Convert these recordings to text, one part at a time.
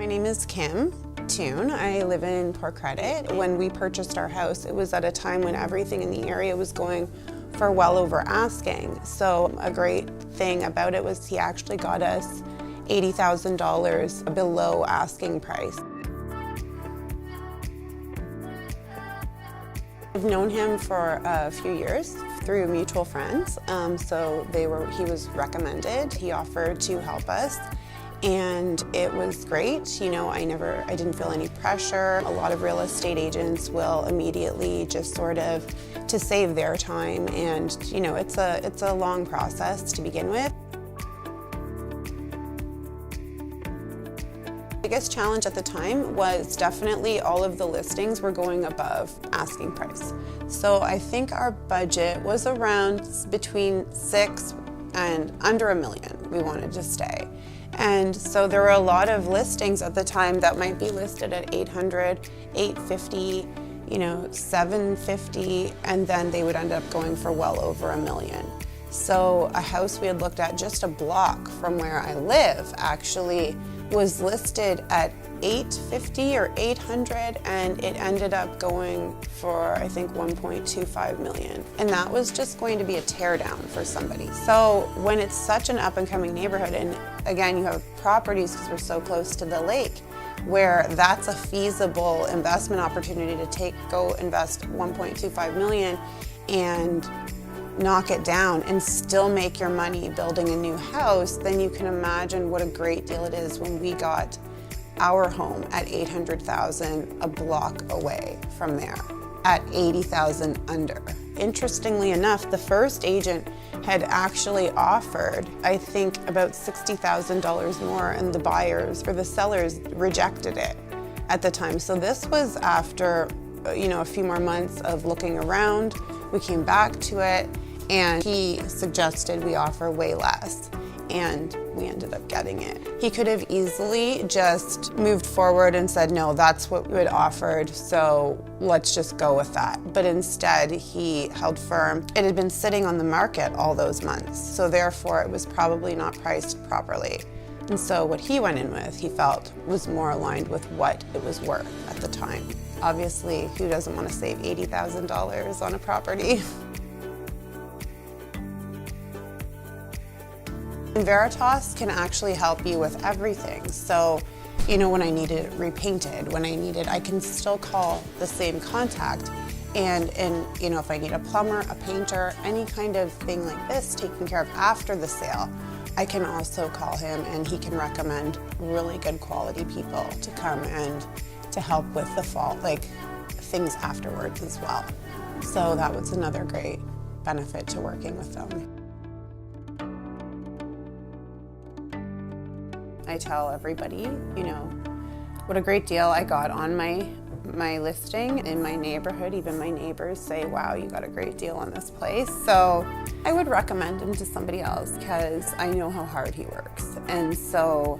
My name is Kim Toon. I live in Port Credit. When we purchased our house, it was at a time when everything in the area was going for well over asking. So a great thing about it was he actually got us $80,000 below asking price. I've known him for a few years through mutual friends, he was recommended. He offered to help us, and it was great. You know, I didn't feel any pressure. A lot of real estate agents will immediately just sort of to save their time, and you know, it's a long process to begin with. The biggest challenge at the time was definitely all of the listings were going above asking price. So I think our budget was around between $6 and under $1 million we wanted to stay. And so there were a lot of listings at the time that might be listed at $800, $850, you know, $750, and then they would end up going for well over $1 million. So a house we had looked at just a block from where I live actually was listed at $850 or $800, and it ended up going for, I think, $1.25 million. And that was just going to be a teardown for somebody. So when it's such an up-and-coming neighborhood, and again, you have properties because we're so close to the lake, where that's a feasible investment opportunity to go invest $1.25 million and knock it down and still make your money building a new house, then you can imagine what a great deal it is when we got our home at $800,000 a block away from there at $80,000 under. Interestingly enough, the first agent had actually offered, I think, about $60,000 more, and the sellers rejected it at the time. So this was after, you know, a few more months of looking around. We came back to it, and he suggested we offer way less, and we ended up getting it. He could have easily just moved forward and said, no, that's what we had offered, so let's just go with that. But instead, he held firm. It had been sitting on the market all those months, so therefore it was probably not priced properly. And so what he went in with, he felt, was more aligned with what it was worth at the time. Obviously, who doesn't want to save $80,000 on a property? And Veritas can actually help you with everything. So, you know, when I need it repainted, I can still call the same contact. And you know, if I need a plumber, a painter, any kind of thing like this taken care of after the sale, I can also call him, and he can recommend really good quality people to come and to help with the things afterwards as well. So that was another great benefit to working with them. I tell everybody, you know, what a great deal I got on my listing in my neighborhood. Even my neighbors say, wow, you got a great deal on this place. So I would recommend him to somebody else because I know how hard he works. And so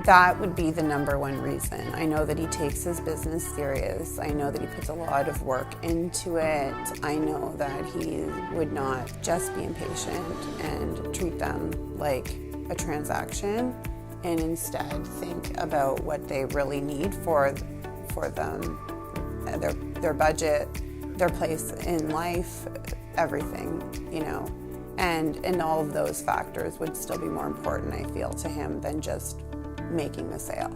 that would be the #1 reason. I know that he takes his business serious. I know that he puts a lot of work into it. I know that he would not just be impatient and treat them like a transaction, and instead think about what they really need for them, their budget, their place in life, everything, you know. And all of those factors would still be more important, I feel, to him than just making the sale.